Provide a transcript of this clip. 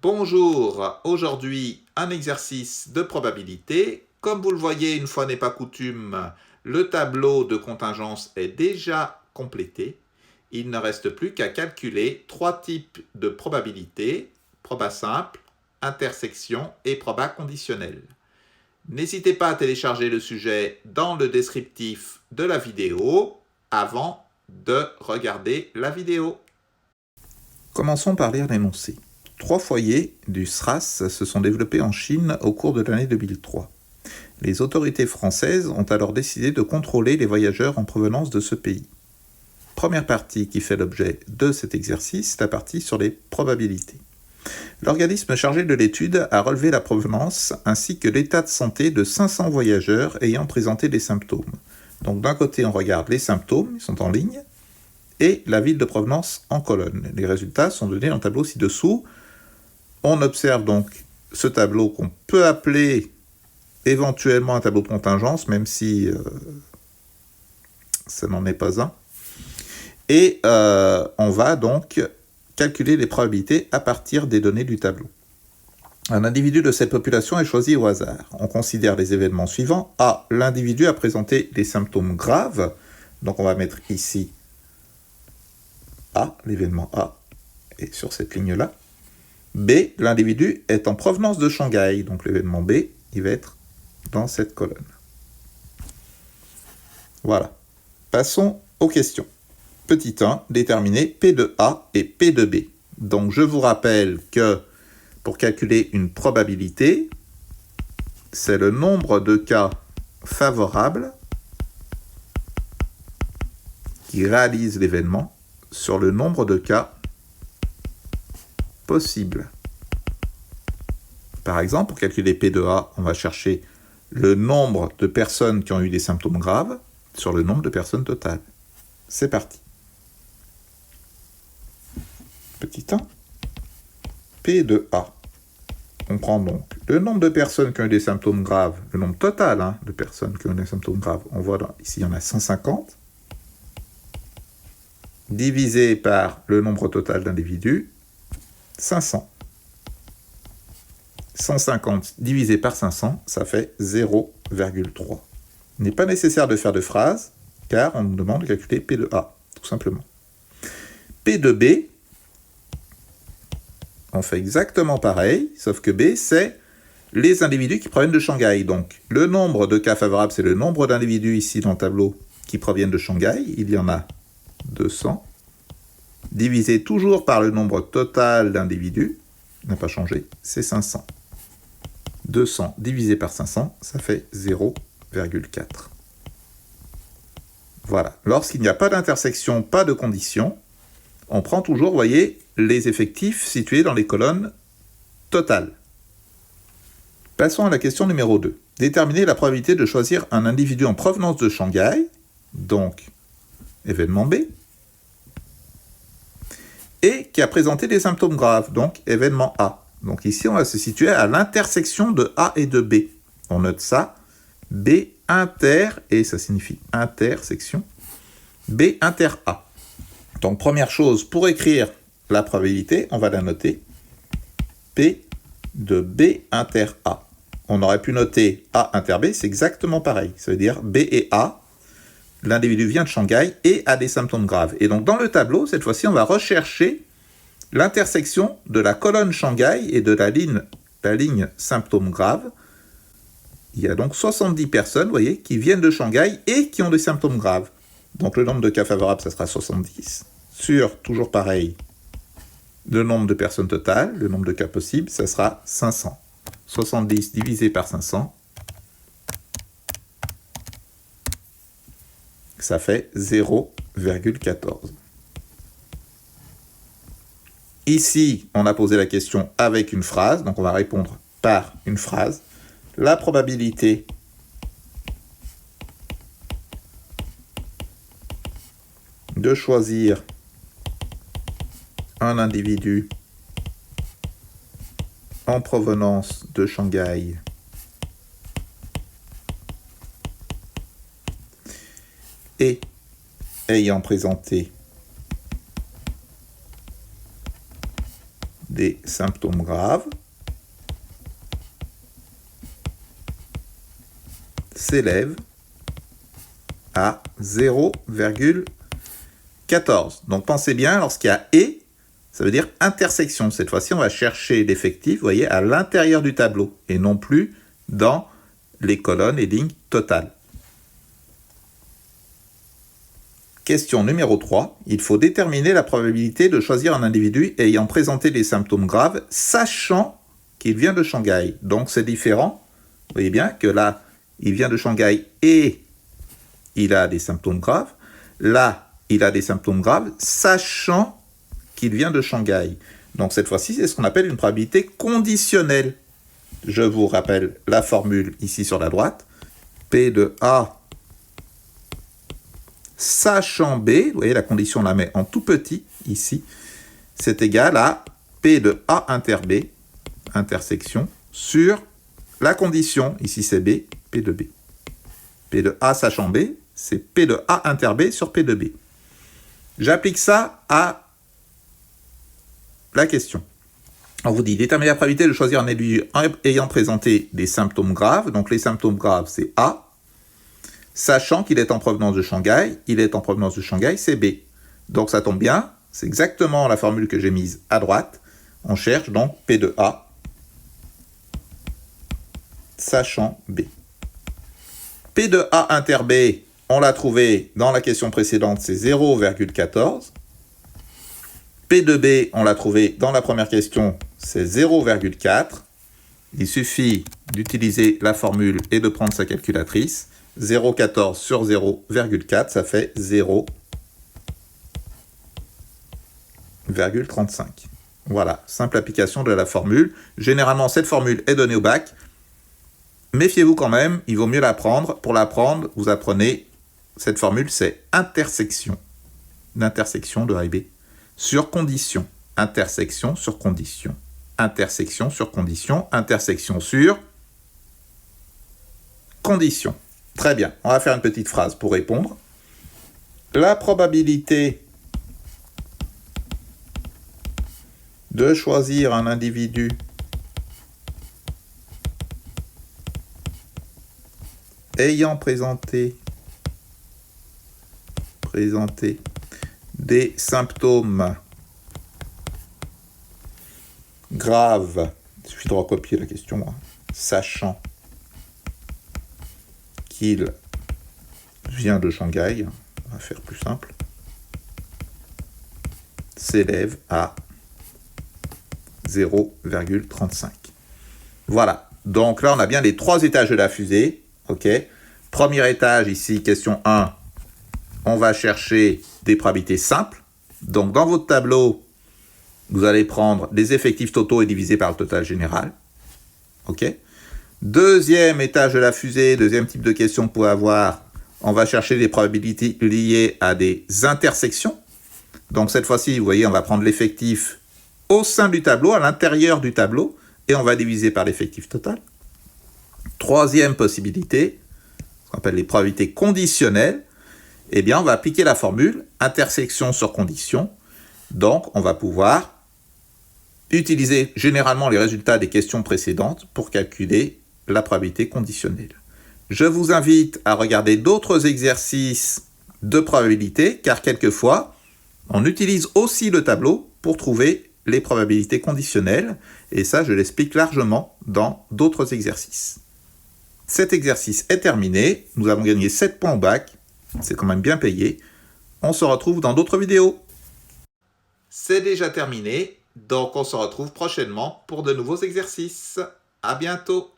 Bonjour, aujourd'hui un exercice de probabilité. Comme vous le voyez, une fois n'est pas coutume, le tableau de contingence est déjà complété. Il ne reste plus qu'à calculer trois types de probabilités, proba simple, intersection et proba conditionnel. N'hésitez pas à télécharger le sujet dans le descriptif de la vidéo avant de regarder la vidéo. Commençons par lire l'énoncé. 3 foyers du SRAS se sont développés en Chine au cours de l'année 2003. Les autorités françaises ont alors décidé de contrôler les voyageurs en provenance de ce pays. Première partie qui fait l'objet de cet exercice, la partie sur les probabilités. L'organisme chargé de l'étude a relevé la provenance ainsi que l'état de santé de 500 voyageurs ayant présenté des symptômes. Donc d'un côté, on regarde les symptômes, ils sont en ligne, et la ville de provenance en colonne. Les résultats sont donnés dans le tableau ci-dessous. On observe donc ce tableau qu'on peut appeler éventuellement un tableau de contingence, même si ça n'en est pas un. Et on va donc calculer les probabilités à partir des données du tableau. Un individu de cette population est choisi au hasard. On considère les événements suivants. A. L'individu a présenté des symptômes graves. Donc on va mettre ici A, l'événement A, est sur cette ligne-là. B, l'individu est en provenance de Shanghai. Donc l'événement B, il va être dans cette colonne. Voilà. Passons aux questions. Petit 1, déterminer P de A et P de B. Donc je vous rappelle que pour calculer une probabilité, c'est le nombre de cas favorables qui réalisent l'événement sur le nombre de cas possibles. Par exemple, pour calculer P de A, on va chercher le nombre de personnes qui ont eu des symptômes graves sur le nombre de personnes totales. C'est parti. Petit 1. P de A. On prend donc le nombre de personnes qui ont eu des symptômes graves, le nombre total de personnes qui ont eu des symptômes graves. On voit ici, il y en a 150. Divisé par le nombre total d'individus, 500. 150 divisé par 500, ça fait 0,3. Il n'est pas nécessaire de faire de phrase, car on nous demande de calculer P de A, tout simplement. P de B, on fait exactement pareil, sauf que B, c'est les individus qui proviennent de Shanghai. Donc, le nombre de cas favorables, c'est le nombre d'individus ici dans le tableau qui proviennent de Shanghai. Il y en a 200. Divisé toujours par le nombre total d'individus, n'a pas changé, c'est 500. 200 divisé par 500, ça fait 0,4. Voilà. Lorsqu'il n'y a pas d'intersection, pas de condition, on prend toujours, vous voyez, les effectifs situés dans les colonnes totales. Passons à la question numéro 2. Déterminer la probabilité de choisir un individu en provenance de Shanghai, donc événement B, et qui a présenté des symptômes graves, donc événement A. Donc ici, on va se situer à l'intersection de A et de B. On note ça, B inter, et ça signifie intersection, B inter A. Donc première chose, pour écrire la probabilité, on va la noter P de B inter A. On aurait pu noter A inter B, c'est exactement pareil. Ça veut dire B et A, l'individu vient de Shanghai et a des symptômes graves. Et donc dans le tableau, cette fois-ci, on va rechercher l'intersection de la colonne Shanghai et de la ligne symptômes graves. Il y a donc 70 personnes, vous voyez, qui viennent de Shanghai et qui ont des symptômes graves. Donc le nombre de cas favorables, ça sera 70. Sur, toujours pareil, le nombre de personnes totales, le nombre de cas possibles, ça sera 500. 70 divisé par 500, ça fait 0,14. Ici, on a posé la question avec une phrase, donc on va répondre par une phrase. La probabilité de choisir un individu en provenance de Shanghai et ayant présenté des symptômes graves s'élève à 0,14. Donc pensez bien, lorsqu'il y a « et », ça veut dire intersection. Cette fois-ci, on va chercher l'effectif, vous voyez, à l'intérieur du tableau, et non plus dans les colonnes et lignes totales. Question numéro 3. Il faut déterminer la probabilité de choisir un individu ayant présenté des symptômes graves, sachant qu'il vient de Shanghai. Donc c'est différent. Vous voyez bien que là, il vient de Shanghai et il a des symptômes graves. Là, il a des symptômes graves, sachant qu'il vient de Shanghai. Donc cette fois-ci, c'est ce qu'on appelle une probabilité conditionnelle. Je vous rappelle la formule ici sur la droite. P de A sachant B, vous voyez la condition on la met en tout petit ici, c'est égal à P de A inter B, intersection, sur la condition, ici c'est B, P de B. P de A sachant B, c'est P de A inter B sur P de B. J'applique ça à la question. On vous dit, déterminer la probabilité de choisir un individu ayant présenté des symptômes graves. Donc les symptômes graves, c'est A. Sachant qu'il est en provenance de Shanghai, c'est B. Donc ça tombe bien, c'est exactement la formule que j'ai mise à droite. On cherche donc P de A, sachant B. P de A inter B, on l'a trouvé dans la question précédente, c'est 0,14. P de B, on l'a trouvé dans la première question, c'est 0,4. Il suffit d'utiliser la formule et de prendre sa calculatrice. 0,14 sur 0,4, ça fait 0,35. Voilà, simple application de la formule. Généralement, cette formule est donnée au bac. Méfiez-vous quand même, il vaut mieux l'apprendre. Pour l'apprendre, vous apprenez, cette formule, c'est intersection. L'intersection de A et B. Sur condition. Intersection sur condition. Intersection sur condition. Intersection sur condition. Très bien, on va faire une petite phrase pour répondre. La probabilité de choisir un individu ayant présenté des symptômes graves, il suffit de recopier la question, hein, sachant qu'il vient de Shanghai, on va faire plus simple, s'élève à 0,35. Voilà, donc là on a bien les 3 étages de la fusée, ok. Premier étage ici, question 1, on va chercher des probabilités simples. Donc dans votre tableau, vous allez prendre les effectifs totaux et diviser par le total général, ok. Deuxième étage de la fusée, deuxième type de question que vous pouvez avoir, on va chercher les probabilités liées à des intersections. Donc cette fois-ci, vous voyez, on va prendre l'effectif au sein du tableau, à l'intérieur du tableau, et on va diviser par l'effectif total. Troisième possibilité, ce qu'on appelle les probabilités conditionnelles, eh bien on va appliquer la formule intersection sur condition. Donc on va pouvoir utiliser généralement les résultats des questions précédentes pour calculer la probabilité conditionnelle. Je vous invite à regarder d'autres exercices de probabilité, car quelquefois, on utilise aussi le tableau pour trouver les probabilités conditionnelles, et ça, je l'explique largement dans d'autres exercices. Cet exercice est terminé, nous avons gagné 7 points au bac, c'est quand même bien payé. On se retrouve dans d'autres vidéos. C'est déjà terminé, donc on se retrouve prochainement pour de nouveaux exercices. À bientôt.